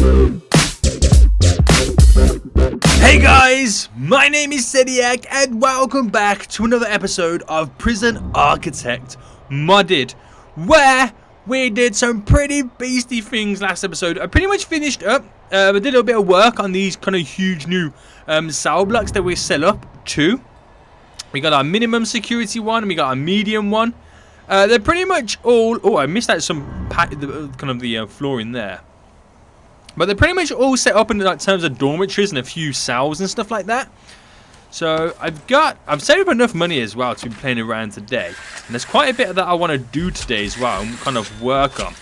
Hey guys, my name is SENIAC and welcome back to another episode of Prison Architect Modded, where we did some pretty beastie things last episode. I pretty much finished up, I did a little bit of work on these kind of huge new cell blocks that we set up too. We got our minimum security one and we got our medium one. They're pretty much all, oh I missed out some the floor in there. But they're pretty much all set up in like terms of dormitories and a few cells and stuff like that. So I've saved up enough money as well to be playing around today. And there's quite a bit of that I want to do today as well and kind of work on.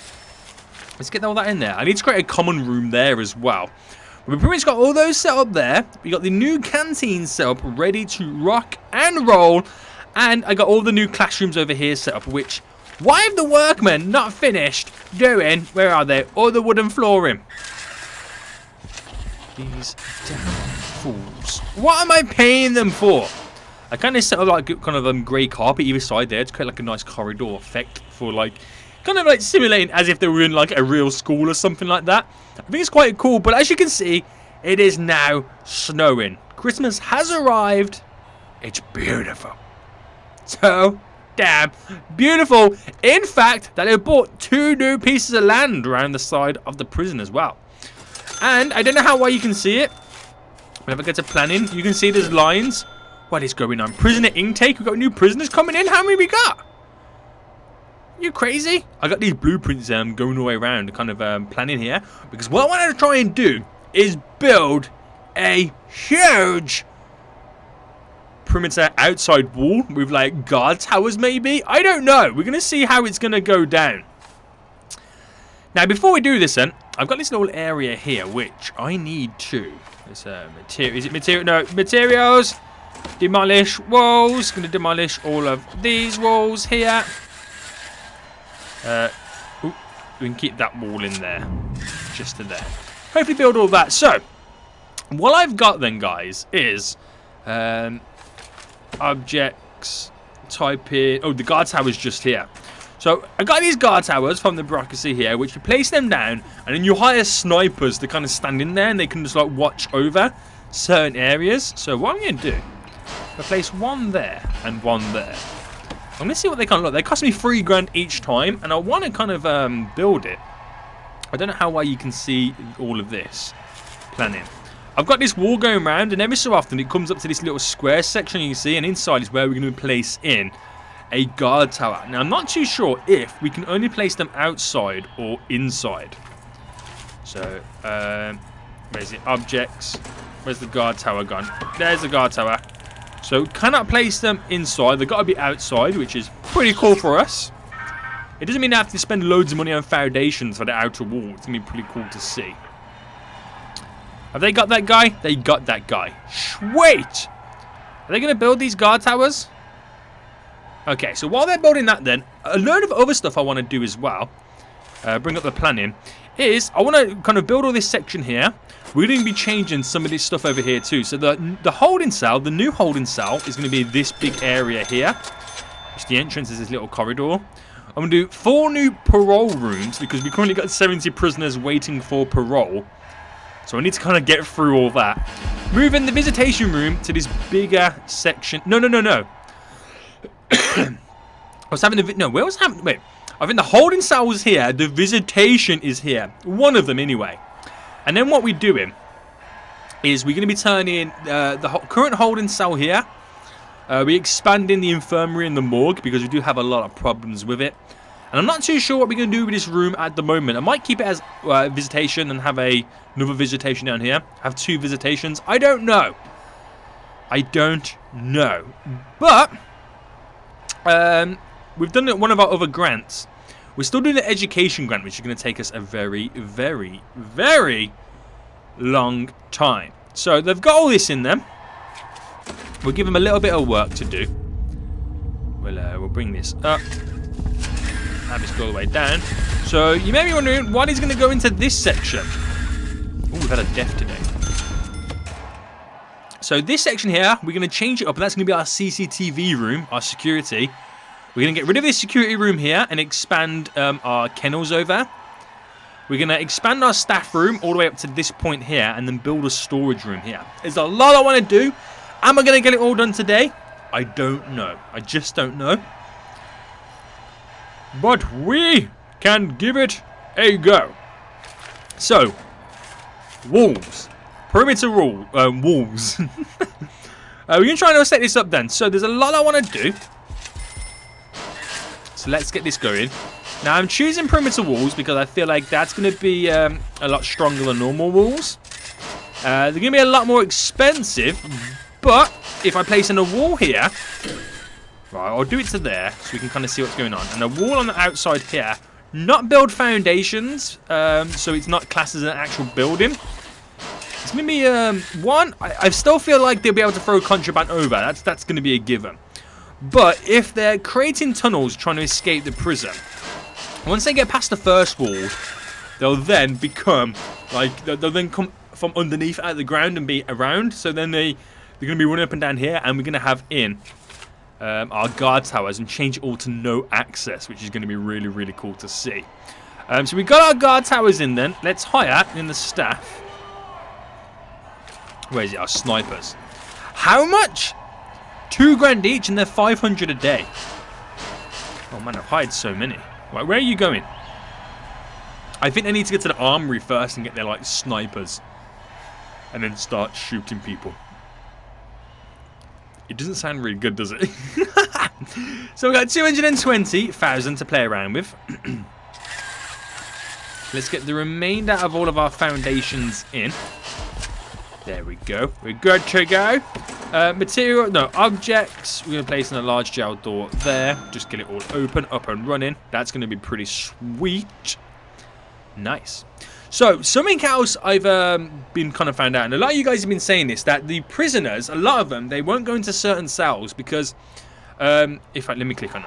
Let's get all that in there. I need to create a common room there as well. We've pretty much got all those set up there. We got the new canteen set up ready to rock and roll. And I got all the new classrooms over here set up, which, why have the workmen not finished doing, where are they, all the wooden flooring? These damn fools. What am I paying them for? I kind of set up like kind of grey carpet either side there to create like a nice corridor effect for like kind of like simulating as if they were in like a real school or something like that. I think it's quite cool, but as you can see, it is now snowing. Christmas has arrived. It's beautiful. So damn beautiful. In fact, that they bought 2 new pieces of land around the side of the prison as well. And I don't know how well you can see it. Whenever I get to planning, you can see there's lines. What is going on? Prisoner intake. We've got new prisoners coming in. How many we got? You crazy? I got these blueprints going all the way around, kind of planning here. Because what I want to try and do is build a huge perimeter outside wall with like guard towers maybe. I don't know. We're going to see how it's going to go down. Now, before we do this then, I've got this little area here, which I need to... It's material. Is it material? No, materials. Demolish walls. Going to demolish all of these walls here. Ooh, we can keep that wall in there. Just to there. Hopefully build all that. So, what I've got then, guys, is... objects. Type in... Oh, the guard tower's just here. So, I got these guard towers from the bureaucracy here, which you place them down, and then you hire snipers to kind of stand in there, and they can just, like, watch over certain areas. So, what I'm going to do, I place one there and one there. I'm going to see what they kind of look. They cost me $3 each time, and I want to kind of build it. I don't know how well you can see all of this planning. I've got this wall going around, and every so often it comes up to this little square section you can see, and inside is where we're going to place in a guard tower. Now, I'm not too sure if we can only place them outside or inside. So, where's the objects? Where's the guard tower gone? There's the guard tower. So, cannot place them inside. They've got to be outside, which is pretty cool for us. It doesn't mean I have to spend loads of money on foundations for the outer wall. It's going to be pretty cool to see. Have they got that guy? They got that guy. Sweet! Are they going to build these guard towers? Okay, so while they're building that then, a load of other stuff I want to do as well, bring up the planning, is I want to kind of build all this section here. We're going to be changing some of this stuff over here too. So the holding cell, the new holding cell is going to be this big area here. Which the entrance is this little corridor. I'm going to do 4 new parole rooms because we currently got 70 prisoners waiting for parole. So I need to kind of get through all that. Moving the visitation room to this bigger section. No. I was having the... No, where was having... Wait. I think the holding cell was here. The visitation is here. One of them, anyway. And then what we're doing is we're going to be turning the current holding cell here. We're expanding the infirmary and the morgue because we do have a lot of problems with it. And I'm not too sure what we're going to do with this room at the moment. I might keep it as visitation and have another visitation down here. Have 2 visitations. I don't know. But... we've done one of our other grants. We're still doing the education grant, which is going to take us a very, very, very long time. So they've got all this in them. We'll give them a little bit of work to do. We'll bring this up. Have this go all the way down. So you may be wondering why he's going to go into this section. Oh, we've had a death today. So this section here, we're going to change it up, and that's going to be our CCTV room, our security. We're going to get rid of this security room here and expand our kennels over. We're going to expand our staff room all the way up to this point here and then build a storage room here. There's a lot I want to do. Am I going to get it all done today? I don't know. I just don't know. But we can give it a go. So, walls. Perimeter walls. We're going to try and set this up then. So, there's a lot I want to do. So, let's get this going. Now, I'm choosing perimeter walls because I feel like that's going to be a lot stronger than normal walls. They're going to be a lot more expensive. But, if I place in a wall here... Right, I'll do it to there so we can kind of see what's going on. And a wall on the outside here. Not build foundations, so it's not classed as an actual building. It's going to be, one, I still feel like they'll be able to throw contraband over. That's going to be a given. But if they're creating tunnels trying to escape the prison, once they get past the first wall, they'll then become, like, they'll then come from underneath out of the ground and be around. So then they're going to be running up and down here, and we're going to have in our guard towers and change it all to no access, which is going to be really, really cool to see. So we got our guard towers in then. Let's hire in the staff. Where is it? Our snipers. How much? 2 grand each, and they're 500 a day. Oh man, I've hired so many. Right, where are you going? I think they need to get to the armory first and get their like snipers, and then start shooting people. It doesn't sound really good, does it? So we got 220,000 to play around with. Let's get the remainder of all of our foundations in. There we go. We're good to go. Material, no, objects. We're going to place in a large jail door there. Just get it all open, up and running. That's going to be pretty sweet. Nice. So, something else I've been kind of found out, and a lot of you guys have been saying this, that the prisoners, a lot of them, they won't go into certain cells because, in fact, let me click on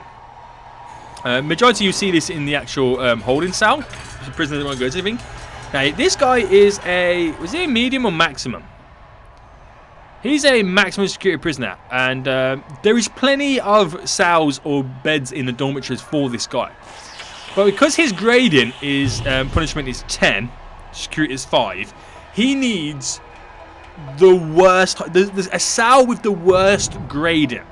them. Majority you see this in the actual holding cell. The prisoners won't go to anything. Now, this guy is was he a medium or maximum? He's a maximum security prisoner, and there is plenty of cells or beds in the dormitories for this guy. But because his grading is, punishment is 10, security is 5, he needs the worst, there's a cell with the worst grading.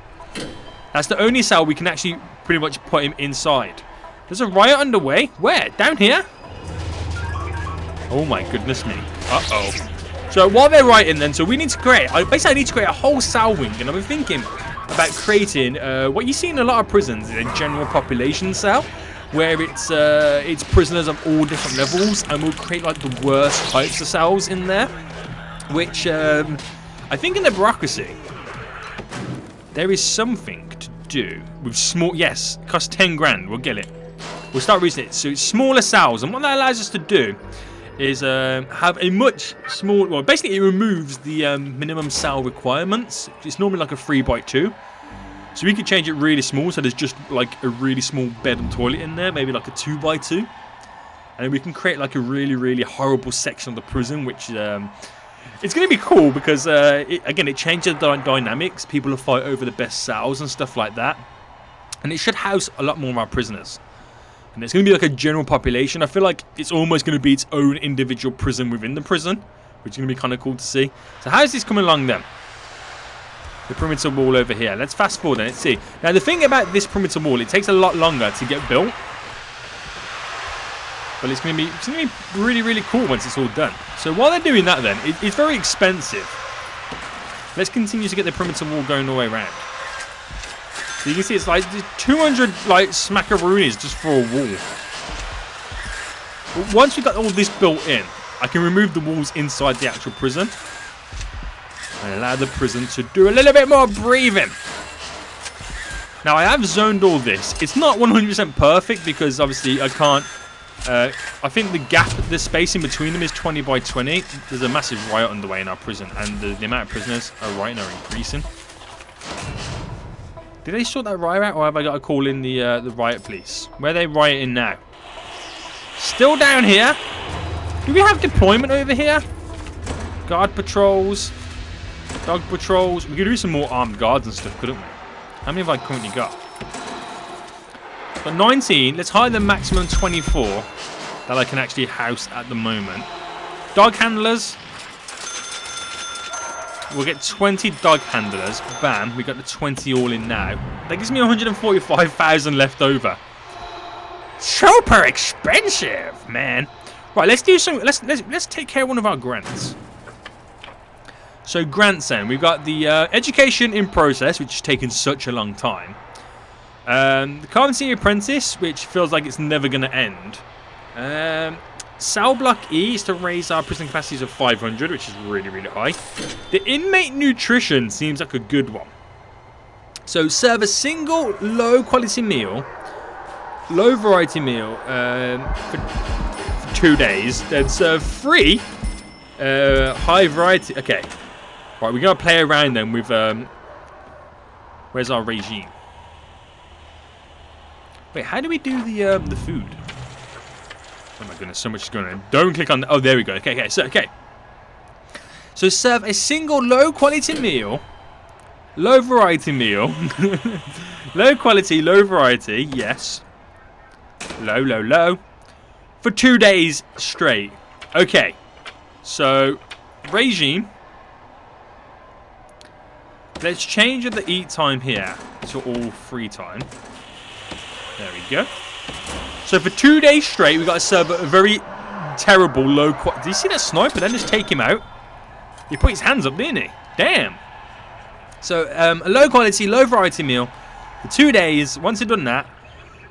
That's the only cell we can actually pretty much put him inside. There's a riot underway. Where? Down here? Oh my goodness me. Uh-oh. So while they're writing then, so we need to create, basically I need to create a whole cell wing, and I've been thinking about creating what you see in a lot of prisons, a general population cell, where it's prisoners of all different levels, and we'll create like the worst types of cells in there, which I think in the bureaucracy there is something to do with small, yes, it costs 10 grand, we'll get it. We'll start reaching it. So it's smaller cells, and what that allows us to do is have a much smaller, well, basically it removes the minimum cell requirements. It's normally like a 3x2. So we could change it really small, so there's just like a really small bed and toilet in there, maybe like a 2x2. And then we can create like a really, really horrible section of the prison, which it's going to be cool because, again, it changes the dynamics. People will fight over the best cells and stuff like that. And it should house a lot more of our prisoners. And it's going to be like a general population. I feel like it's almost going to be its own individual prison within the prison, which is going to be kind of cool to see. So how's this coming along then? The perimeter wall over here. Let's fast forward and let's see. Now the thing about this perimeter wall, it takes a lot longer to get built. But it's going to be really, really cool once it's all done. So while they're doing that then, it's very expensive. Let's continue to get the perimeter wall going all the way around. So you can see it's like 200 like smackaroonies just for a wall. But once we've got all this built in, I can remove the walls inside the actual prison and allow the prison to do a little bit more breathing. Now I have zoned all this. It's not 100% perfect because obviously I can't. I think the gap, the space in between them is 20 by 20. There's a massive riot underway in our prison, and the amount of prisoners are rioting are increasing. Did they sort that riot out, or have I got to call in the riot police? Where are they rioting now? Still down here. Do we have deployment over here? Guard patrols, dog patrols. We could do some more armed guards and stuff, couldn't we? How many have I currently got? Got 19. Let's hire the maximum 24. that I can actually house at the moment. Dog handlers. We'll get 20 dog handlers. Bam. We got the 20 all in now. That gives me 145,000 left over. Super expensive, man. Right, let's do some. Let's take care of one of our grants. So grants then. We've got the education in process, which has taken such a long time. The carpentry apprentice, which feels like it's never going to end. Cell block E is to raise our prison capacities of 500, which is really, really high. The inmate nutrition seems like a good one. So serve a single low quality meal, low variety meal for 2 days. Then serve 3 high variety. Okay, right. We're gonna play around then with where's our regime? Wait, how do we do the food? Oh my goodness, so much is going on. Don't click on... Oh, there we go. Okay. So serve a single low quality meal. Low variety meal. Low quality, low variety. Yes. Low. For 2 days straight. Okay. So, regime. Let's change the eat time here to all free time. There we go. So for 2 days straight, we got to serve a very terrible low quality. Did you see that sniper then just take him out? He put his hands up, didn't he? Damn. So a low quality, low variety meal for 2 days. Once you've done that,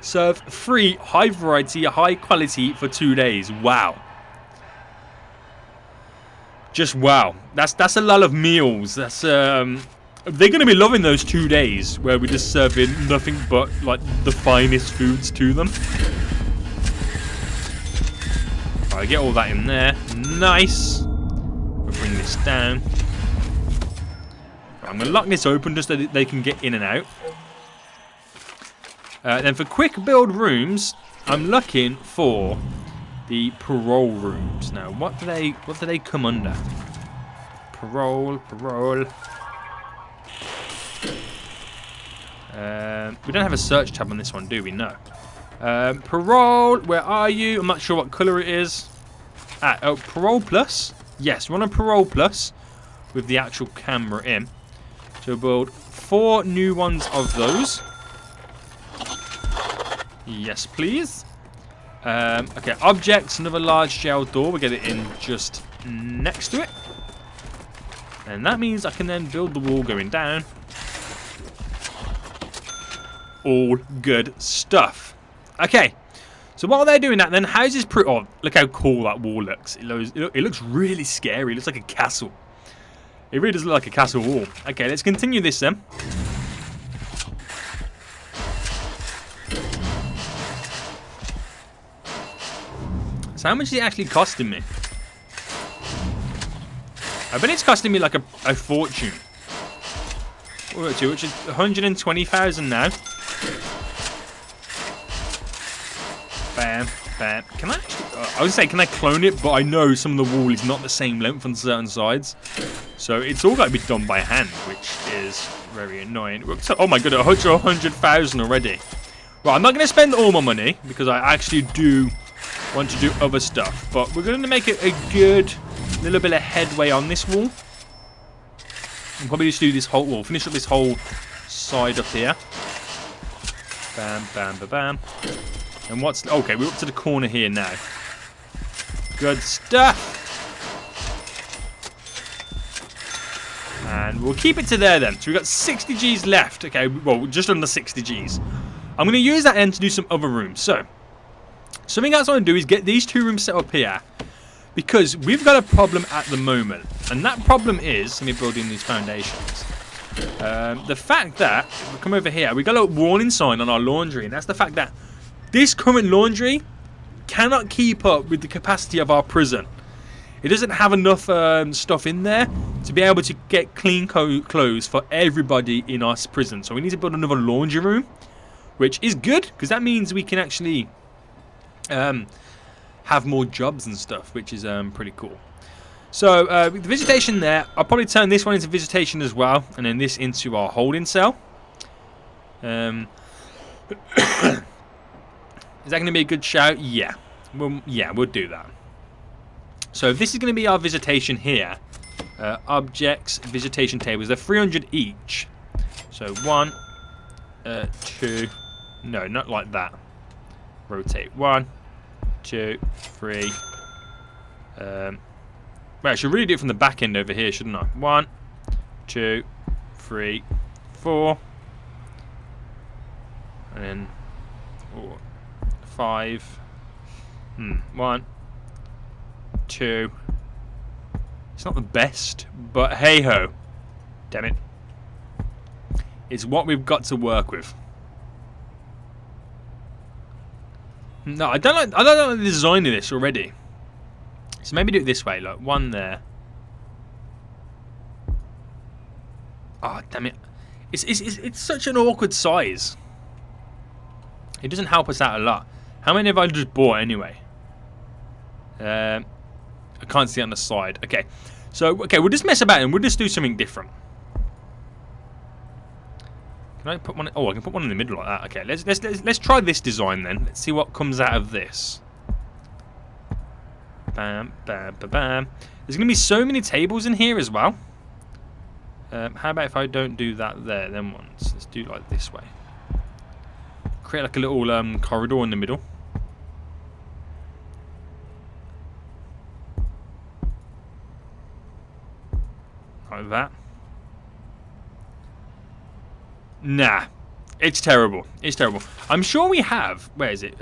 serve 3 high variety, high quality for 2 days. Wow. Just wow. That's a lot of meals. That's they're going to be loving those 2 days where we're just serving nothing but like the finest foods to them. Right, get all that in there. Nice. We'll bring this down. Right, I'm going to lock this open just so that they can get in and out. Then for quick build rooms, I'm looking for the parole rooms. Now, what do they come under? Parole. We don't have a search tab on this one, do we? No. Parole, where are you? I'm not sure what colour it is. Oh, Parole Plus. Yes, we're on a Parole Plus with the actual camera in. So we'll build 4 new ones of those. Yes, please. Okay, objects, another large jail door. We'll get it in just next to it. And that means I can then build the wall going down. All good stuff. Okay, so while they're doing that, then houses oh, look how cool that wall looks. It looks really scary. It looks like a castle. It really does look like a castle wall. Okay, let's continue this then. So how much is it actually costing me? I bet it's costing me like a fortune. Which is 120,000 now. Bam. Can I actually... I would say, can I clone it? But I know some of the wall is not the same length on certain sides. So it's all got to be done by hand, which is very annoying. Oh my god, 100,000 already. Right, I'm not going to spend all my money because I actually do want to do other stuff. But we're going to make it a good little bit of headway on this wall. I'll probably just do this whole wall. Finish up this whole side up here. Bam. And what's... Okay, we're up to the corner here now. Good stuff. And we'll keep it to there then. So we've got 60 Gs left. Okay, well, just under 60 Gs. I'm going to use that end to do some other rooms. So, something else I want to do is get these 2 rooms set up here. Because we've got a problem at the moment. And that problem is... Let me build in these foundations. The fact that... We'll come over here. We've got a warning sign on our laundry. And that's the fact that this current laundry cannot keep up with the capacity of our prison. It doesn't have enough stuff in there to be able to get clean clothes for everybody in our prison. So we need to build another laundry room. Which is good. Because that means we can actually... have more jobs and stuff, which is pretty cool. So the visitation there, I'll probably turn this one into visitation as well, and then this into our holding cell. Is that going to be a good shout? Yeah. Well, yeah, we'll do that. So this is going to be our visitation here. Objects, visitation tables. They're 300 each. So 1, 2. No, not like that. Rotate 1, 2, 3. Well, I should really do it from the back end over here, shouldn't I? 1, 2, 3, 4. And then 5. 1, 2. It's not the best, but hey ho. Damn it. It's what we've got to work with. No, I don't like the design of this already. So maybe do it this way, like 1 there. Oh, damn it. It's such an awkward size. It doesn't help us out a lot. How many have I just bought anyway? I can't see it on the side. Okay. So, okay, we'll just mess about and we'll just do something different. Can I put one? Oh, I can put one in the middle like that. Okay, let's try this design then. Let's see what comes out of this. Bam, bam, bam, bam. There's going to be so many tables in here as well. How about if I don't do that there then once? Let's do it like this way. Create like a little corridor in the middle. Like that. Nah. It's terrible. It's terrible. I'm sure we have... Where is it?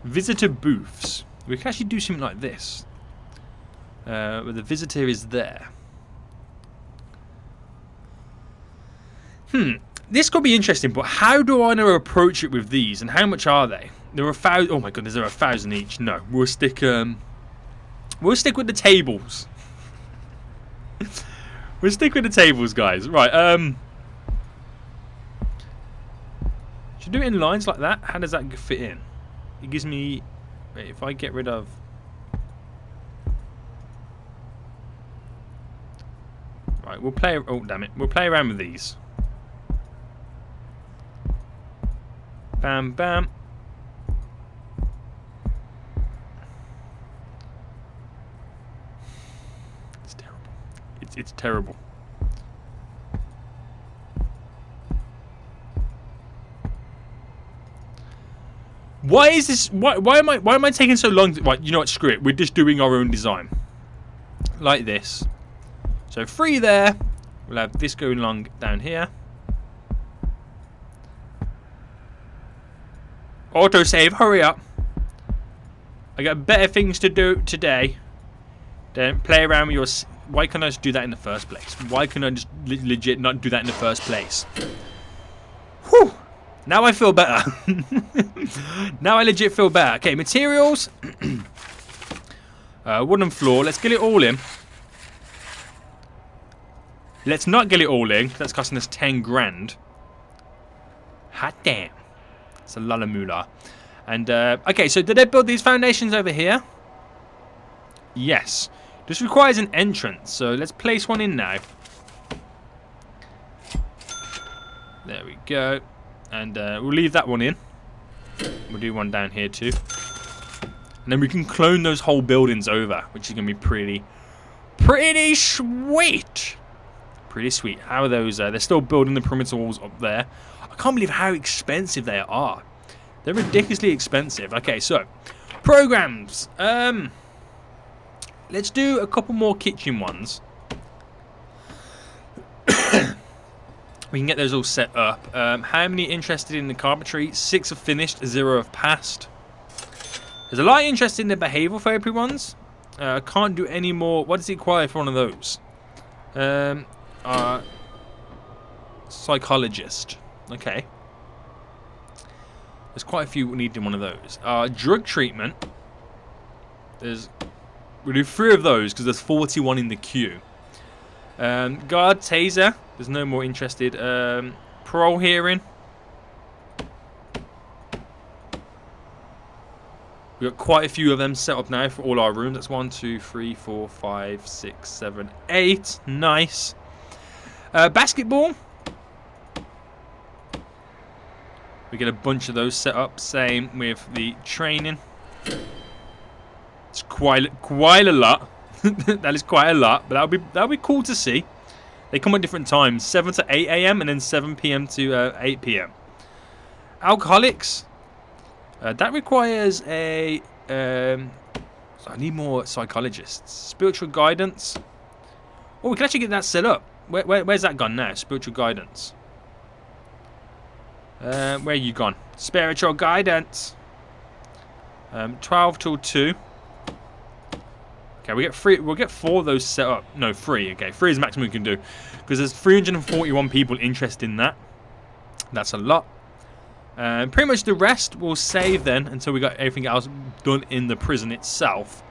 Visitor booths. We can actually do something like this. Where the visitor is there. This could be interesting, but how do I want to approach it with these, and how much are they? There are 1,000. Oh my goodness, there are 1,000 each. No, we'll stick with the tables. We'll stick with the tables, guys. Right. Should I do it in lines like that? How does that fit in? It gives me. Wait, if I get rid of. Right, we'll play. Oh damn it, we'll play around with these. Bam, bam. It's terrible. It's terrible. Why is this? Why am I taking so long? Right, you know what? Screw it. We're just doing our own design, like this. So 3 there. We'll have this going along down here. Autosave, hurry up. I got better things to do today than play around with your... Why can't I just do that in the first place? Why can I just legit not do that in the first place? Whew. Now I feel better. Now I legit feel better. Okay, materials. Wooden floor. Let's get it all in. Let's not get it all in. That's costing us 10 grand. Hot damn. It's a lot of moolah. And, okay, so did they build these foundations over here? Yes. This requires an entrance, so let's place one in now. There we go. And we'll leave that one in. We'll do one down here too. And then we can clone those whole buildings over, which is going to be pretty sweet. Pretty sweet. How are those? They're still building the perimeter walls up there. I can't believe how expensive they are. They're ridiculously expensive. Okay, so programs. Let's do a couple more kitchen ones. We can get those all set up. How many interested in the carpentry? 6 have finished, 0 have passed. There's a lot interested in the behavioural therapy ones. I can't do any more. What does it require for one of those? Psychologist. Okay. There's quite a few needing one of those. Drug treatment. We'll do 3 of those because there's 41 in the queue. Guard, taser. There's no more interested. Parole hearing. We've got quite a few of them set up now for all our rooms. That's 1, 2, 3, 4, 5, 6, 7, 8. Nice. Basketball. We get a bunch of those set up. Same with the training. It's quite a lot. That is quite a lot, but that'll be cool to see. They come at different times, 7 to 8 a.m. and then 7 p.m. to 8 p.m. Alcoholics. That requires a. I need more psychologists. Spiritual guidance. Oh, we can actually get that set up. Where's that gone now? Spiritual guidance. Where are you gone? Spiritual guidance. 12 till 2. Okay, we get 3. We'll get 4 of those set up. No, 3. Okay, 3 is the maximum we can do because there's 341 people interested in that. That's a lot. Pretty much the rest we'll save then until we got everything else done in the prison itself.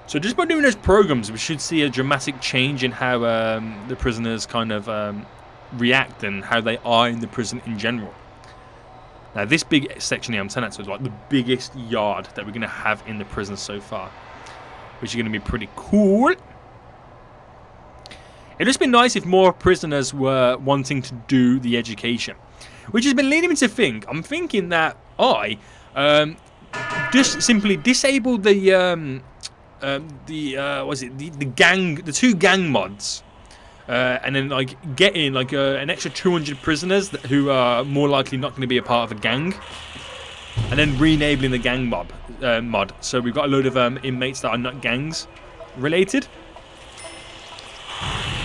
So just by doing those programs, we should see a dramatic change in how the prisoners kind of react and how they are in the prison in general. Now this big section here, I'm telling you, is like the biggest yard that we're going to have in the prison so far, which is going to be pretty cool. It'd just be nice if more prisoners were wanting to do the education, which has been leading me to think. I'm thinking that I just simply disable the 2 gang mods, and then like get in like an extra 200 prisoners who are more likely not going to be a part of a gang, and then re-enabling the gang mod. So we've got a load of inmates that are not gangs related.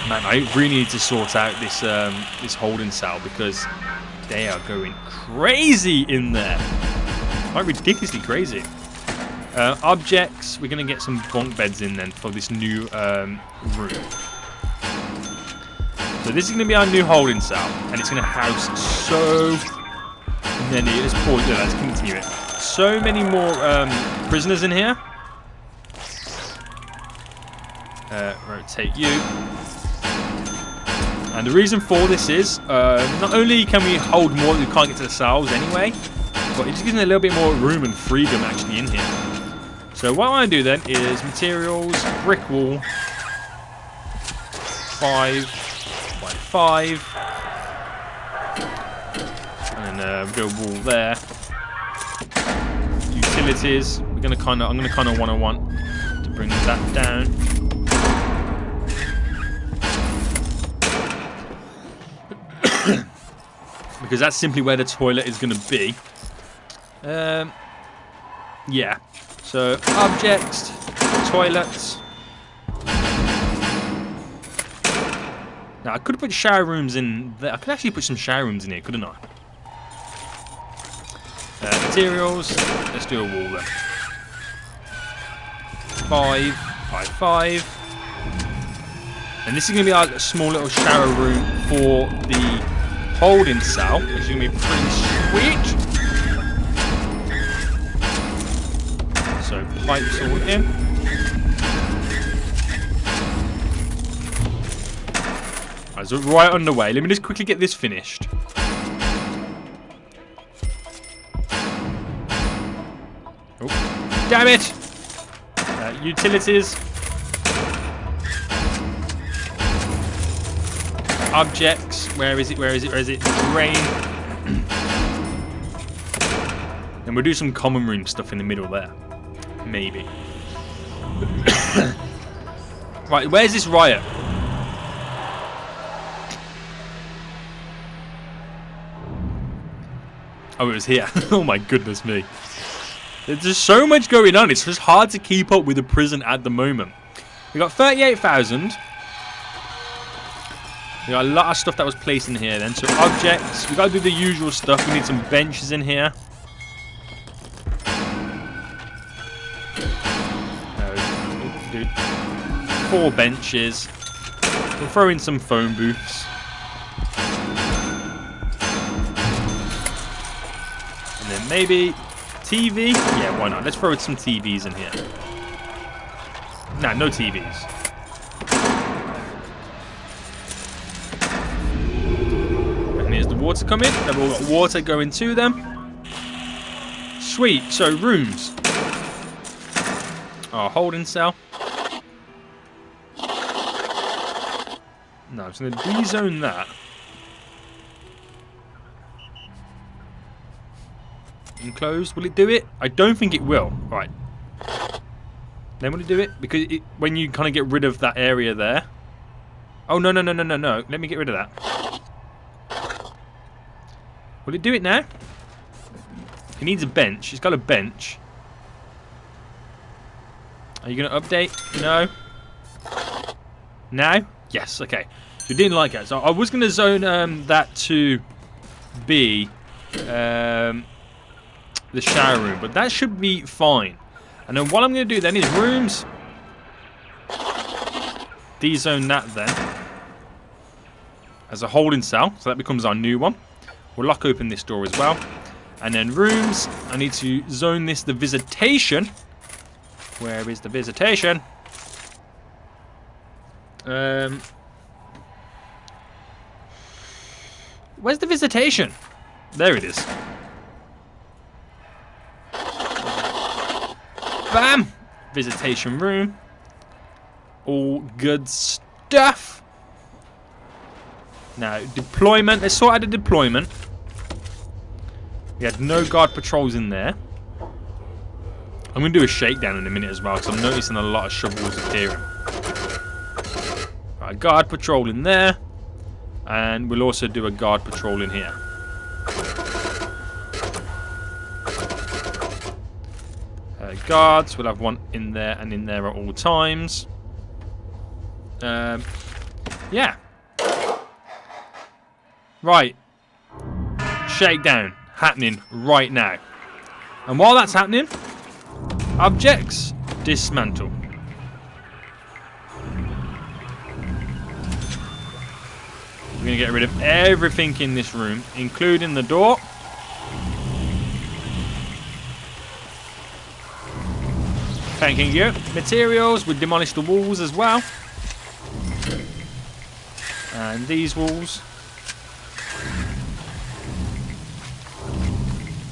Man, I really need to sort out this this holding cell because they are going crazy in there. Like ridiculously crazy. Objects. We're going to get some bunk beds in then for this new room. So this is going to be our new holding cell, and it's going to house so many. Let's continue it. So many more prisoners in here. Rotate you. And the reason for this is, not only can we hold more that we can't get to the cells anyway, but it just gives me a little bit more room and freedom actually in here. So what I want to do then is materials, brick wall, 5 by 5, and then go wall there. Utilities, I'm gonna kind of want to bring that down. Because that's simply where the toilet is going to be. Yeah. So, objects, toilets. Now, I could put shower rooms in there. I could actually put some shower rooms in here, couldn't I? Materials. Let's do a wall then. 5 by 5. And this is going to be our small little shower room for the holding cell, which is going to be pretty sweet. So pipes all in. Right, so right underway. Let me just quickly get this finished. Oh, damn it! Utilities. Objects. Where is it? Drain. And we'll do some common room stuff in the middle there. Maybe. Right, where's this riot? Oh, it was here. Oh my goodness me. There's just so much going on. It's just hard to keep up with the prison at the moment. We got 38,000. We got a lot of stuff that was placed in here then. So objects, we got to do the usual stuff. We need some benches in here. Dude. 4 benches. We'll throw in some phone booths. And then maybe TV. Yeah, why not? Let's throw some TVs in here. Nah, no TVs. The water come in, and we'll got water going to them. Sweet. So rooms. Our holding cell. No, I'm just going to de-zone that. Enclosed. Will it do it? I don't think it will. Right. Then will it do it? Because when you kind of get rid of that area there. Oh, no. Let me get rid of that. Will it do it now? He needs a bench. He's got a bench. Are you going to update? No. Now? Yes, okay. You didn't like it. So I was going to zone that to be the shower room. But that should be fine. And then what I'm going to do then is rooms. Dezone that then. As a holding cell. So that becomes our new one. We'll lock open this door as well. And then rooms. I need to zone this the visitation. Where is the visitation? Where's the visitation? There it is. Bam! Visitation room. All good stuff. Now, deployment. Let's sort out the deployment. We had no guard patrols in there. I'm going to do a shakedown in a minute as well, because I'm noticing a lot of shovels appearing. Right, guard patrol in there. And we'll also do a guard patrol in here. Guards, we'll have one in there and in there at all times. Yeah. Right. Shakedown happening right now. And while that's happening, objects dismantle. We're going to get rid of everything in this room, including the door. Thanking you. Materials, we demolish the walls as well. And these walls.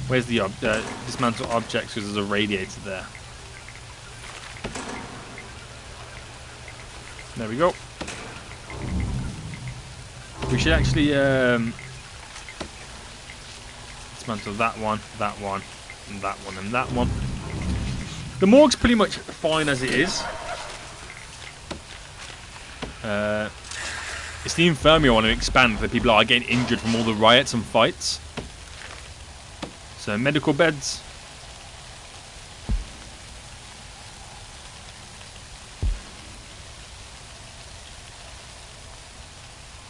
Where's the dismantle objects? Because there's a radiator there. There we go. We should actually dismantle that one, and that one, and that one. The morgue's pretty much fine as it is. It's the infirmary I want to expand for people that are getting injured from all the riots and fights. So medical beds.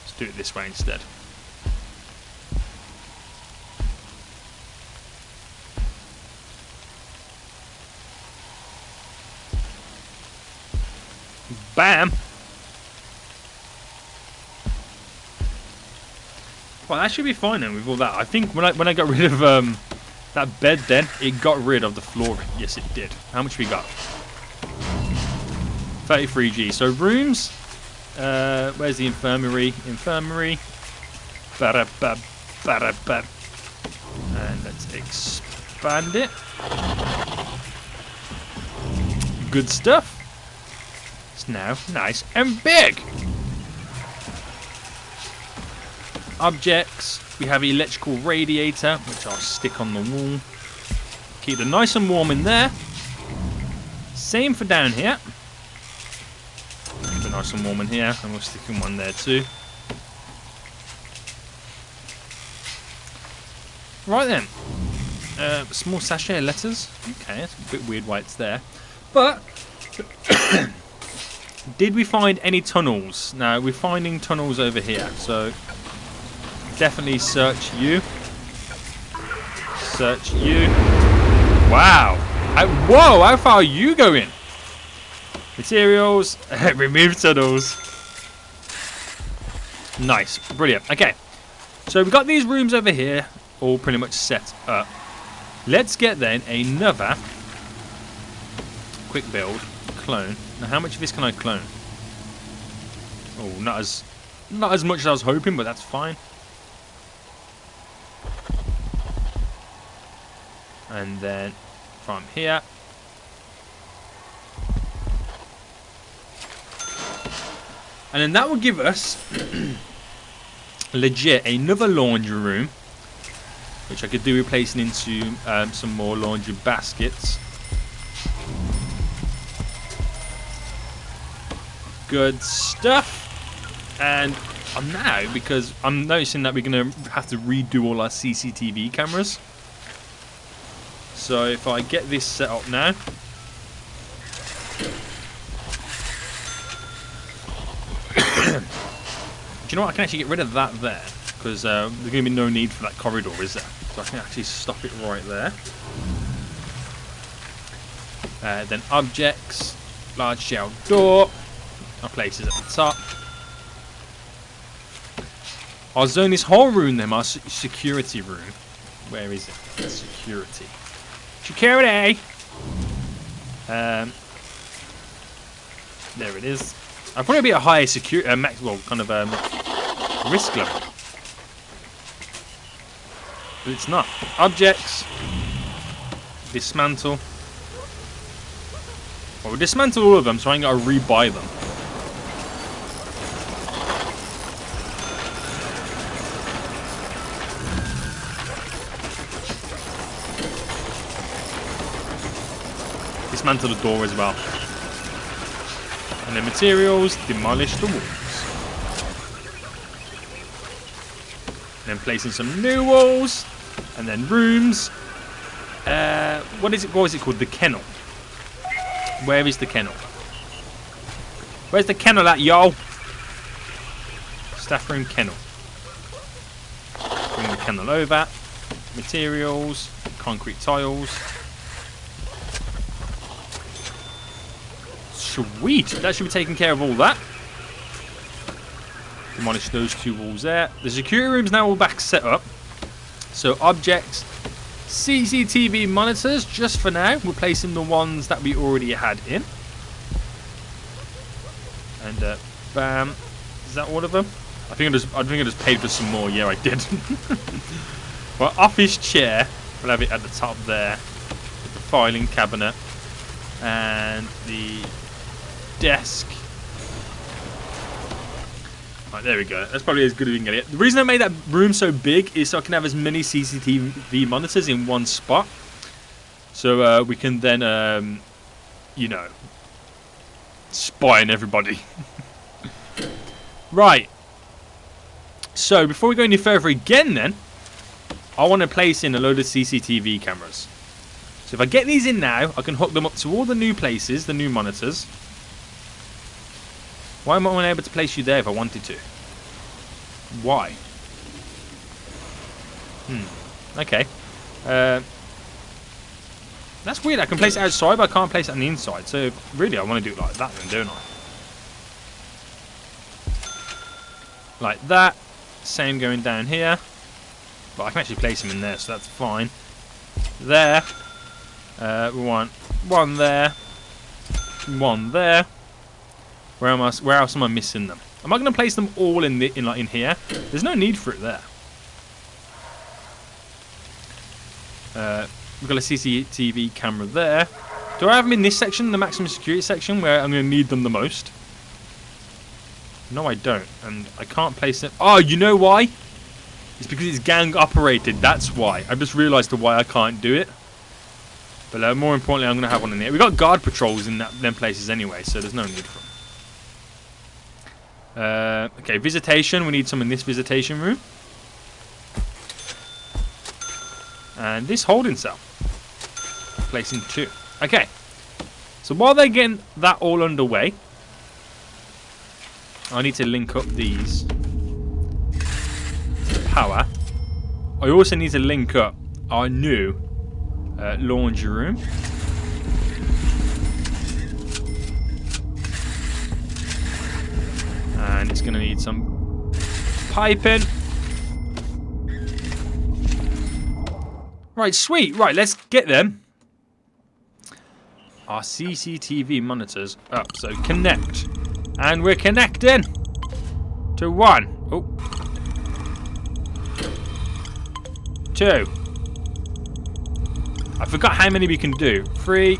Let's do it this way instead. Bam! Well, that should be fine then with all that. I think when I got rid of that bed then, it got rid of the flooring. Yes, it did. How much we got? 33G. So rooms. Where's the infirmary? Infirmary. And let's expand it. Good stuff. It's now nice and big. Objects. We have electrical radiator, which I'll stick on the wall. Keep it nice and warm in there. Same for down here. Keep it nice and warm in here, and we'll stick in one there too. Right then. Small sachet of letters. Okay, it's a bit weird why it's there. But did we find any tunnels? Now, we're finding tunnels over here, so definitely search you. Search you. Wow. Whoa, how far are you going? Materials. Remove tunnels. Nice. Brilliant. Okay. So we've got these rooms over here all pretty much set up. Let's get then another quick build. Clone. Now, how much of this can I clone? Oh, not as much as I was hoping, but that's fine. And then from here. And then that will give us legit another laundry room which I could do replacing into some more laundry baskets. Good stuff. And now, because I'm noticing that we're going to have to redo all our CCTV cameras. So if I get this set up now. Do you know what? I can actually get rid of that there. Because there's going to be no need for that corridor, is there? So I can actually stop it right there. Then objects. Large shell door. Our place is at the top. I'll zone this whole room then, our security room. Where is it? Security. Security! There it is. I'll probably be a higher security, risk level. But it's not. Objects. Dismantle. Well, we'll dismantle all of them, so I ain't got to rebuy them. Dismantle the door as well. And then materials, demolish the walls. And then placing some new walls. And then rooms. What is it called? The kennel. Where is the kennel? Where's the kennel at, yo? Staff room kennel. Bring the kennel over. Materials. Concrete tiles. Sweet. That should be taking care of all that. Demolish those two walls there. The security room's now all back set up. So objects, CCTV monitors, just for now, replacing the ones that we already had in. And bam. Is that all of them? I think I just paid for some more. Yeah, I did. Well, office chair. We'll have it at the top there. With the filing cabinet. And the desk. Right, there we go. That's probably as good as we can get it. The reason I made that room so big is so I can have as many CCTV monitors in one spot. So we can then, you know, spy on everybody. Right. So before we go any further again then, I want to place in a load of CCTV cameras. So if I get these in now, I can hook them up to all the new places, the new monitors. Why am I unable to place you there if I wanted to? Why? Okay. That's weird. I can place it outside, but I can't place it on the inside. So really, I want to do it like that then, don't I? Like that. Same going down here. But I can actually place them in there, so that's fine. There. We want one there. One there. Where else am I missing them? Am I going to place them all in here? There's no need for it there. We've got a CCTV camera there. Do I have them in this section, the maximum security section, where I'm going to need them the most? No, I don't. And I can't place them. Oh, you know why? It's because it's gang operated. That's why. I've just realised why I can't do it. But more importantly, I'm going to have one in here. We've got guard patrols in them places anyway, so there's no need for them. Okay, visitation. We need some in this visitation room. And this holding cell. Placing 2. Okay. So while they're getting that all underway, I need to link up these to the power. I also need to link up our new laundry room. And it's going to need some piping. Right, sweet. Right, let's get them. Our CCTV monitors up. So connect. And we're connecting to 1. Oh. 2. I forgot how many we can do. 3,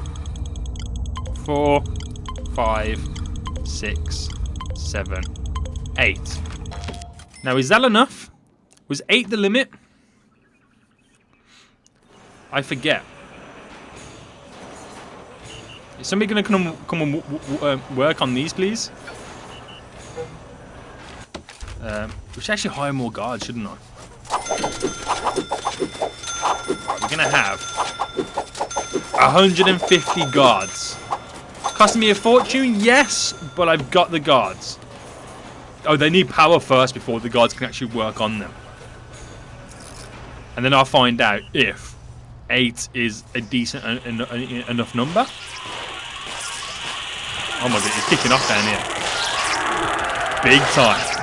4, 5, 6, 7, 8. Now, is that enough? Was 8 the limit? I forget. Is somebody going to come and work on these, please? We should actually hire more guards, shouldn't I? We're going to have 150 guards. Costing me a fortune? Yes, but I've got the guards. Oh, they need power first before the guards can actually work on them. And then I'll find out if 8 is a decent enough number. Oh my god, it's kicking off down here. Big time.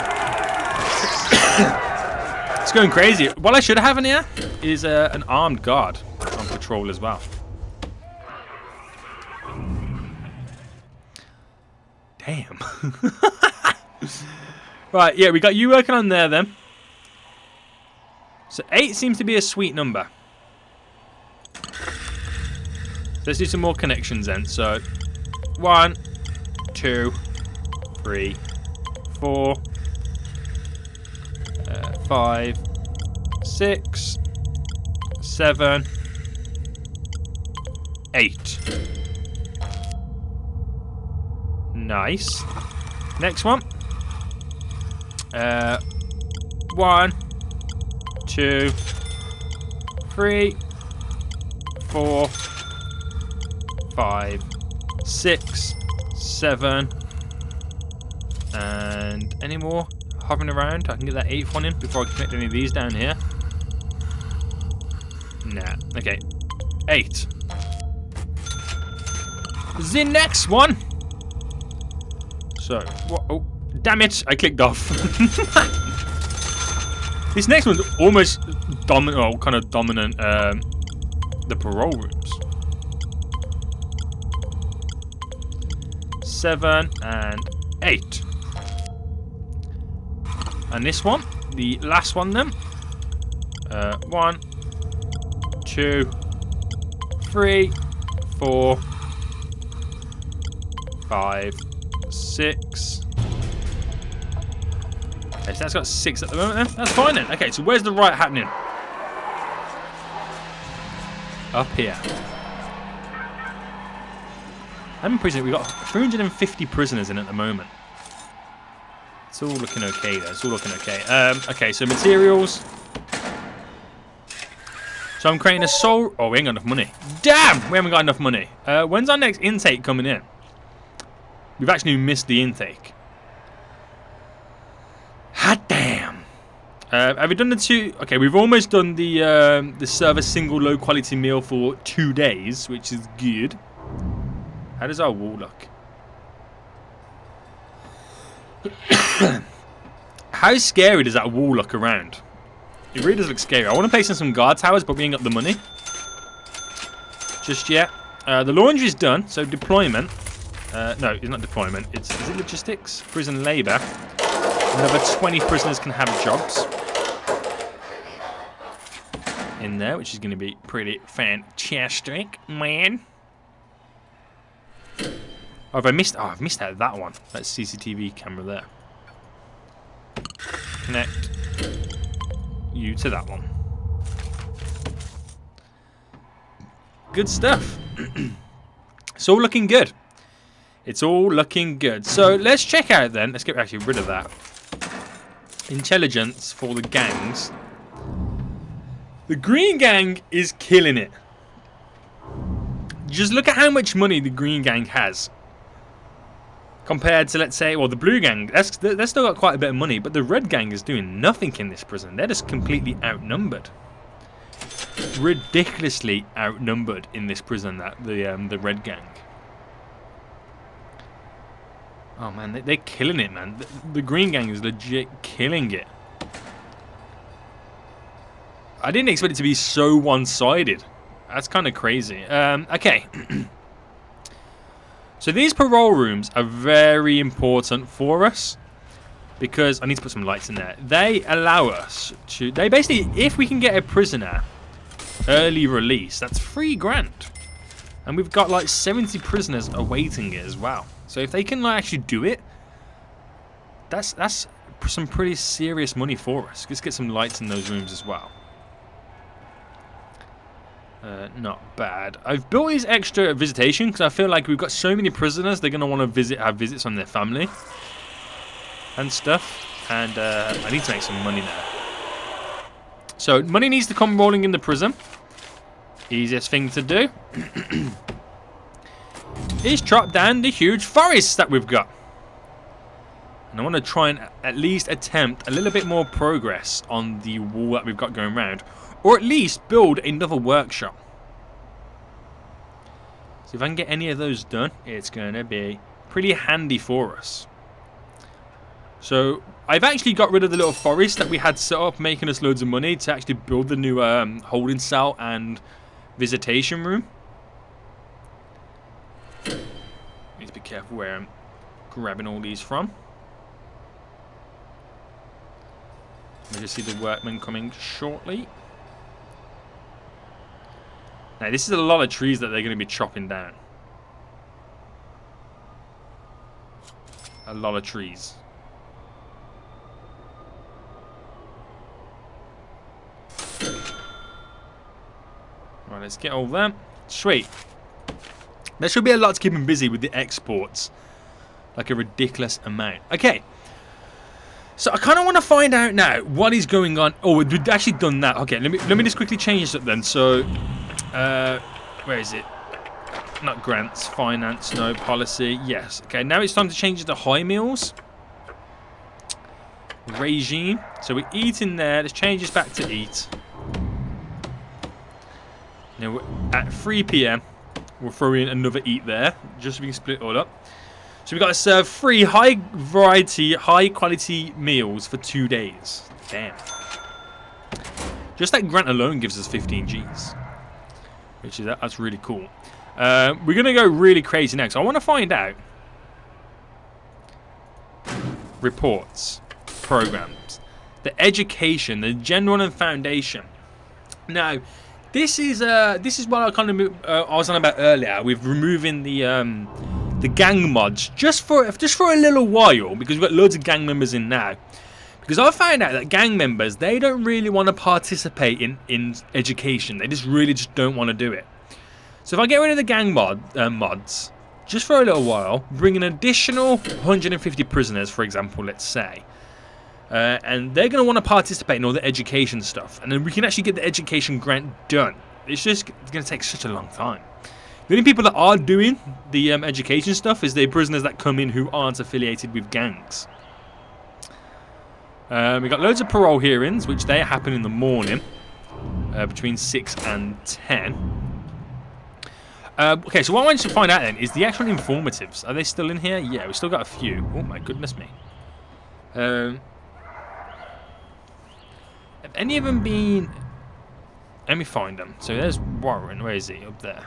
It's going crazy. What I should have in here is an armed guard on patrol as well. Damn. Right, yeah, we got you working on there then. So 8 seems to be a sweet number. Let's do some more connections then. So 1, 2, 3, 4, 5, 6, 7, 8. Nice. Next one. 1, 2, 3, 4, 5, 6, 7, and any more hovering around? I can get that 8th one in before I connect any of these down here. Nah. Okay. 8. The next one. So, what? Oh, damn it! I clicked off. This next one's almost dominant, or kind of dominant. The parole rooms. 7 and 8. And this one, the last one then. 1, 2, 3, 4, 5, 6. Okay, so that's got 6 at the moment then. That's fine then. Okay, so where's the riot happening? Up here. I'm in prison. We've got 350 prisoners in at the moment. It's all looking okay though. It's all looking okay. Okay, so materials. So I'm creating a soul. Oh, we ain't got enough money. Damn! We haven't got enough money. When's our next intake coming in? We've actually missed the intake. Hot damn. Have we done the 2? Okay, we've almost done the serve a single low quality meal for 2 days, which is good. How does our wall look? How scary does that wall look around? It really does look scary. I want to place in some guard towers, but we ain't got the money just yet. The laundry's done, so deployment. No, it's not deployment. Is it logistics? Prison labour. Another 20 prisoners can have jobs in there, which is going to be pretty fantastic, man. Oh, have I missed? Oh, I've missed out that one. That CCTV camera there. Connect you to that one. Good stuff. It's all looking good. It's all looking good. So let's check out then. Let's get actually rid of that. Intelligence for the gangs. The Green Gang is killing it. Just look at how much money the Green Gang has. Compared to, let's say, well, the Blue Gang. They've still got quite a bit of money. But the Red Gang is doing nothing in this prison. They're just completely outnumbered. Ridiculously outnumbered in this prison, that the Red Gang. Oh man, they're killing it, man. The Green Gang is legit killing it. I didn't expect it to be so one-sided. That's kind of crazy. Okay. So these parole rooms are very important for us because I need to put some lights in there. They allow us to... They basically, if we can get a prisoner early release, that's $3,000. And we've got like 70 prisoners awaiting it as well. So if they can like, actually do it, that's some pretty serious money for us. Let's get some lights in those rooms as well. Not bad. I've built these extra visitation because I feel like we've got so many prisoners. They're gonna want to have visits on their family and stuff. And I need to make some money now. So money needs to come rolling in the prison. Easiest thing to do is chop down the huge forests that we've got. And I want to try and at least attempt a little bit more progress on the wall that we've got going around. Or at least build another workshop. So if I can get any of those done, it's going to be pretty handy for us. So I've actually got rid of the little forest that we had set up, making us loads of money to actually build the new holding cell and visitation room. Need to be careful where I'm grabbing all these from. I just see the workmen coming shortly. Now this is a lot of trees that they're going to be chopping down. A lot of trees. Right, let's get all them. Sweet. There should be a lot to keep him busy with the exports. Like a ridiculous amount. Okay. So I kind of want to find out now what is going on. Oh, we've actually done that. Okay, let me just quickly change this up then. So, where is it? Not grants, finance, no, policy. Yes. Okay, now it's time to change it to high meals. Regime. So we eat in there. Let's change this back to eat. Now at 3 PM, we'll throw in another eat there, just so we can split it all up. So we've got to serve 3 high variety, high quality meals for 2 days. Damn. Just that grant alone gives us 15 Gs. Which is, that's really cool. We're going to go really crazy next. I want to find out. Reports. Programs. The education. The general and foundation. Now, this is what I kind of I was on about earlier with removing the gang mods just for a little while, because we've got loads of gang members in now. Because I found out that gang members, they don't really want to participate in education. They just don't want to do it. So if I get rid of the gang mods just for a little while, bring an additional 150 prisoners, for example, let's say. And they're going to want to participate in all the education stuff. And then we can actually get the education grant done. It's just going to take such a long time. The only people that are doing the education stuff is the prisoners that come in who aren't affiliated with gangs. We've got loads of parole hearings, which they happen in the morning. Between 6 and 10. Okay, so what I want to find out then is the actual informatives. Are they still in here? Yeah, we've still got a few. Oh my goodness me. Have any of them been... Let me find them. So there's Warren. Where is he? Up there.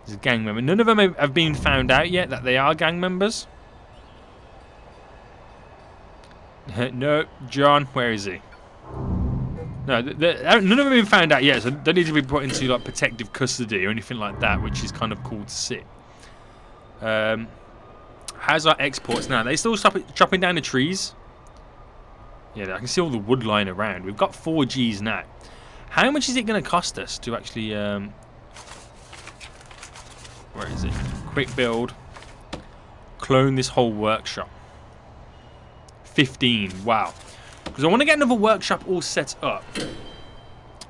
He's a gang member. None of them have been found out yet that they are gang members. No, John. Where is he? No, none of them have been found out yet, so they need to be put into like protective custody or anything like that, which is kind of cool to see. How's our exports now? They still chopping down the trees? Yeah, I can see all the wood lying around. We've got 4 Gs now. How much is it going to cost us to actually... where is it? Quick build. Clone this whole workshop. 15. Wow. Because I want to get another workshop all set up.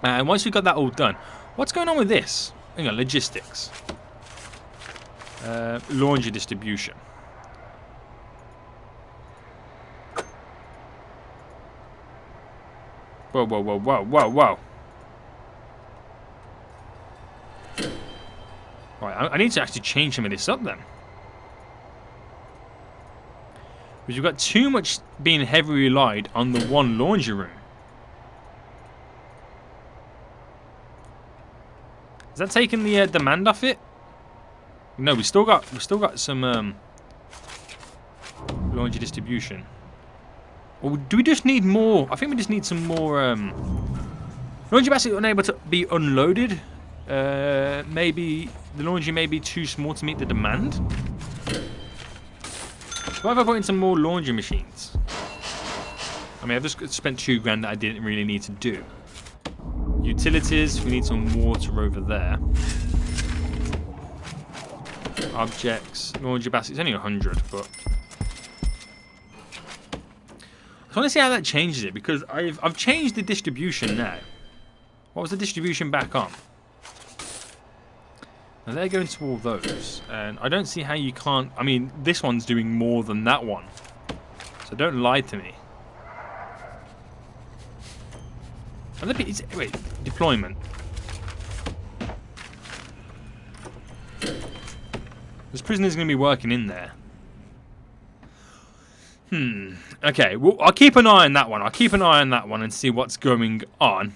And once we've got that all done... What's going on with this? Hang on, logistics. Laundry distribution. Whoa, whoa, whoa, whoa, whoa, whoa. Right, I need to actually change some of this up then. Because we've got too much being heavily relied on the one laundry room. Is that taking the demand off it? No, we still got some laundry distribution. Or do we just need more? I think we just need some more laundry baskets unable to be unloaded. Maybe the laundry may be too small to meet the demand. What if I put in some more laundry machines? I mean, I've just spent $2 grand that I didn't really need to do. Utilities. We need some water over there. Objects. Laundry basket. It's only 100, but I want to see how that changes it, because I've changed the distribution now. What was the distribution back on? Now they're going to all those, and I don't see how you can't. I mean, this one's doing more than that one, so don't lie to me. Wait, deployment. This prisoner's going to be working in there. Okay, well, I'll keep an eye on that one. I'll keep an eye on that one and see what's going on.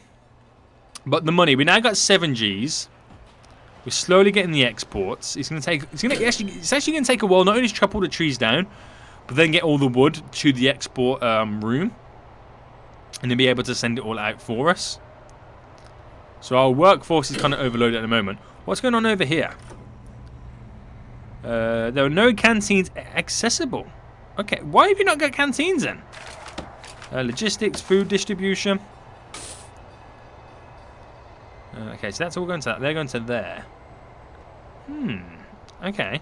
But the money, we now got 7 Gs. We're slowly getting the exports. It's actually going to take a while. Not only to chop all the trees down, but then get all the wood to the export room, and then be able to send it all out for us. So our workforce is kind of overloaded at the moment. What's going on over here? There are no canteens accessible. Okay, why have you not got canteens then? Logistics, food distribution. Okay, so that's all going to that. They're going to there. Okay.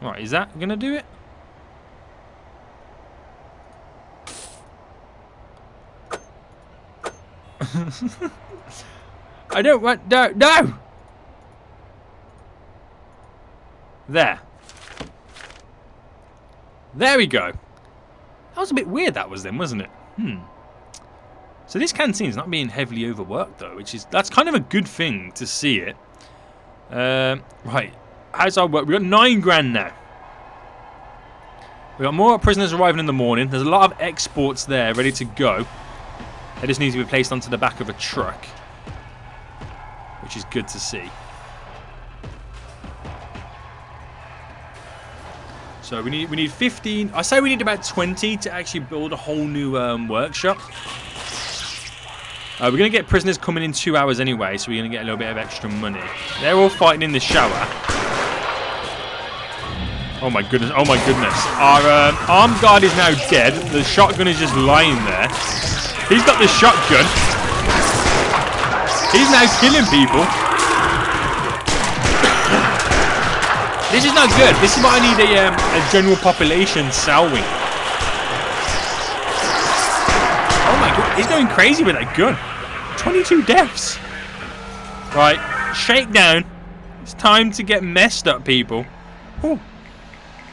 Right, is that going to do it? I don't want... No! There. There we go. That was a bit weird, that was then, wasn't it? So this canteen's not being heavily overworked, though, that's kind of a good thing to see it. Right. How's our work? We've got 9 grand now. We've got more prisoners arriving in the morning. There's a lot of exports there ready to go. They just need to be placed onto the back of a truck, which is good to see. So we need 15. I say we need about 20 to actually build a whole new workshop. We're going to get prisoners coming in 2 hours anyway, so we're going to get a little bit of extra money. They're all fighting in the shower. Oh my goodness, oh my goodness. Our armed guard is now dead. The shotgun is just lying there. He's got the shotgun. He's now killing people. This is not good. This is why I need a general population salving. Oh my god, he's going crazy with that gun. 22 deaths. Right, shakedown. It's time to get messed up, people. Ooh.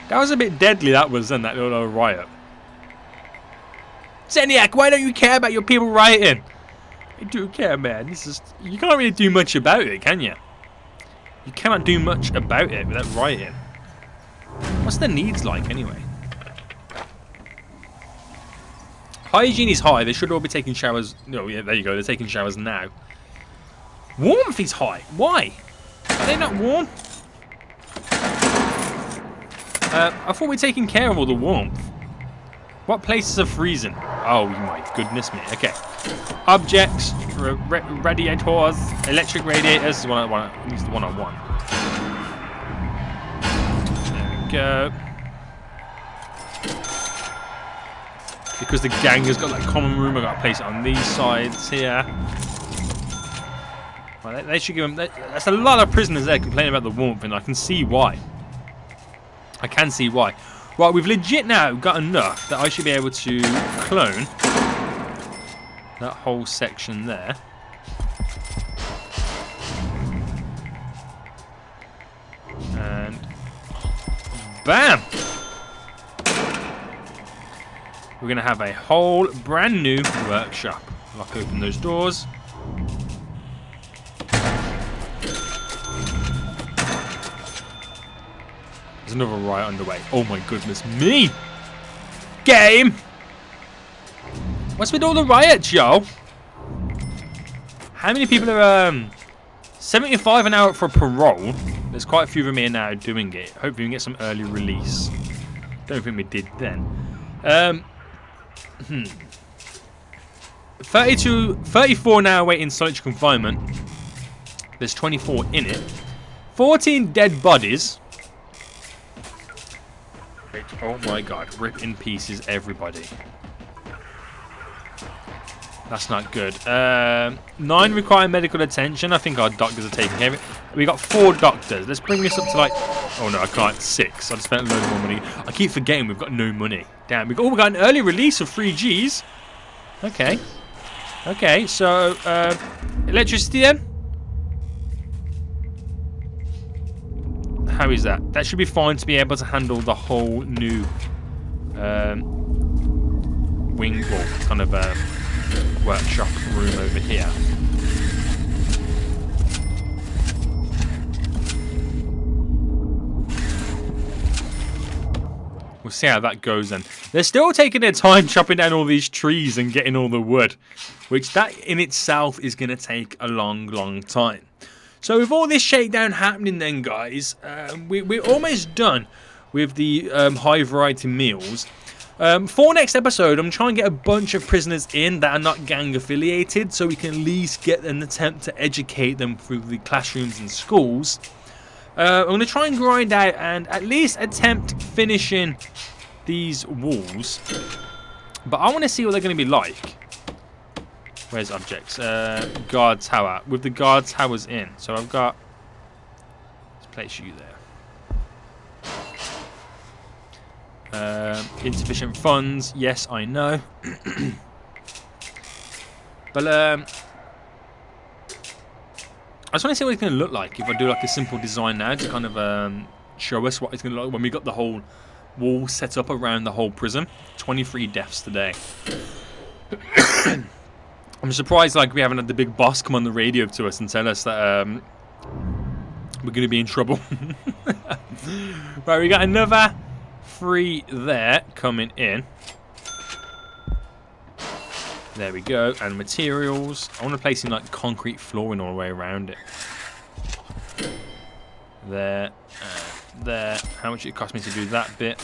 That was a bit deadly, that was, then, that little riot. SENIAC, why don't you care about your people rioting? I do care, man. You can't really do much about it, can you? You cannot do much about it without rioting. What's their needs like, anyway? Hygiene is high. They should all be taking showers. No, yeah, there you go. They're taking showers now. Warmth is high. Why? Are they not warm? I thought we were taking care of all the warmth. What places are freezing? Oh my goodness me. Okay. Objects, radiators, electric radiators. Is at least the one I want. There we go. Because the gang has got that common room, I've got to place it on these sides here. Well, they should give them. That's a lot of prisoners there complaining about the warmth, and I can see why. I can see why. Right, we've legit now got enough that I should be able to clone that whole section there. And bam! We're going to have a whole brand new workshop. Lock open those doors. There's another riot underway. Oh my goodness me! Game! What's with all the riots, yo? How many people are 75 an hour for parole? There's quite a few of them here now doing it. Hopefully we can get some early release. Don't think we did then. 34 now awaiting solitary confinement. There's 24 in it. 14 dead bodies. Oh my god, rip in pieces everybody. That's not good. 9 require medical attention. I think our doctors are taking care of it. We got 4 doctors. Let's bring this up to like... Oh no, I can't. 6. I've spent a load more money. I keep forgetting we've got no money. Damn, we got an early release of 3 Gs. Okay. Okay, so... electricity then? How is that? That should be fine to be able to handle the whole new... wing wall. Kind of... workshop room over here. We'll see how that goes then. They're still taking their time chopping down all these trees and getting all the wood, which that in itself is going to take a long time. So with all this shakedown happening then, guys, we're almost done with the high variety meals. For next episode, I'm trying to get a bunch of prisoners in that are not gang affiliated, so we can at least get an attempt to educate them through the classrooms and schools. I'm going to try and grind out and at least attempt finishing these walls. But I want to see what they're going to be like. Where's objects? Guard tower. With the guard towers in. So I've got... Let's place you there. Insufficient funds. Yes, I know. But I just want to see what it's going to look like if I do like a simple design now to kind of show us what it's going to look like when we got the whole wall set up around the whole prison. 23 deaths today. I'm surprised like we haven't had the big boss come on the radio to us and tell us that we're going to be in trouble. Right, we got another 3 there coming in. There we go. And materials. I want to place in like concrete flooring all the way around it. There. There. How much it cost me to do that bit?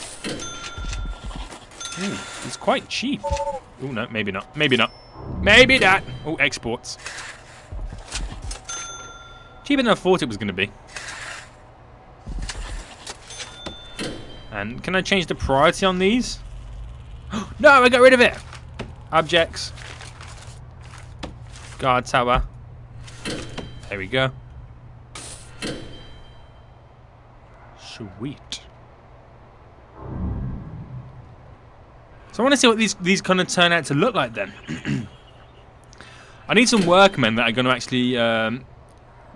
Ooh, it's quite cheap. Oh no, maybe not. Maybe not. Maybe not. Oh, exports. Cheaper than I thought it was going to be. And can I change the priority on these? No, I got rid of it. Objects. Guard tower. There we go. Sweet. So I want to see what these kind of turn out to look like then. I need some workmen that are going to actually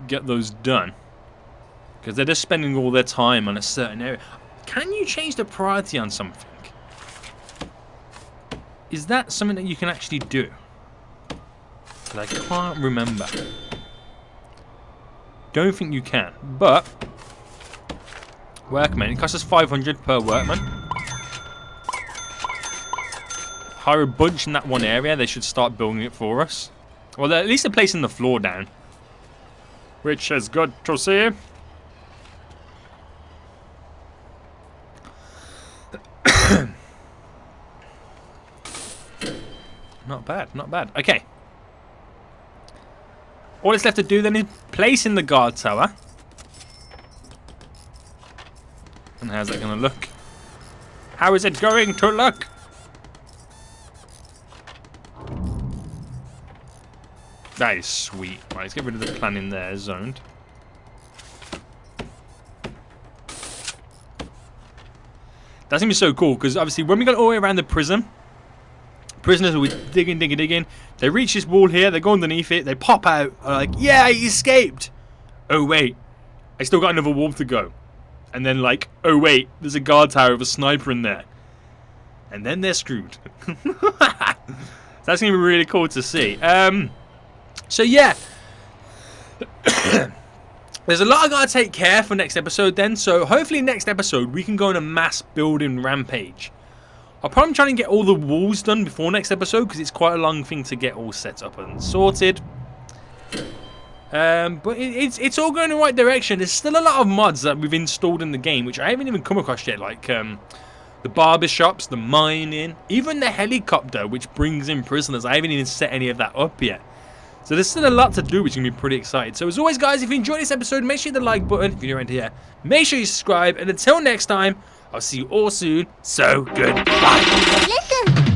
get those done. Because they're just spending all their time on a certain area. Can you change the priority on something? Is that something that you can actually do? But I can't remember. Don't think you can. But workmen, it costs us 500 per workman. Hire a bunch in that one area. They should start building it for us. Well, at least they're placing the floor down, which is good to see. Not bad, not bad. Okay. All that's left to do then is place in the guard tower. And how's that going to look? How is it going to look? That is sweet. Right, let's get rid of the planning there, zoned. That's going to be so cool, because obviously when we got all the way around the prison, prisoners will be digging. They reach this wall here, they go underneath it, they pop out, are like, yeah, he escaped. Oh, wait, I still got another wall to go. And then like, oh, wait, there's a guard tower with a sniper in there. And then they're screwed. That's going to be really cool to see. So, yeah. There's a lot I got to take care for next episode then. So, hopefully next episode, we can go on a mass building rampage. I'll probably try and get all the walls done before next episode, because it's quite a long thing to get all set up and sorted. But it's all going in the right direction. There's still a lot of mods that we've installed in the game, which I haven't even come across yet, like the barber shops, the mining, even the helicopter, which brings in prisoners. I haven't even set any of that up yet. So there's still a lot to do, which is going to be pretty exciting. So as always, guys, if you enjoyed this episode, make sure you hit the like button. If you're new around here, make sure you subscribe. And until next time, I'll see you all soon. So goodbye. Listen.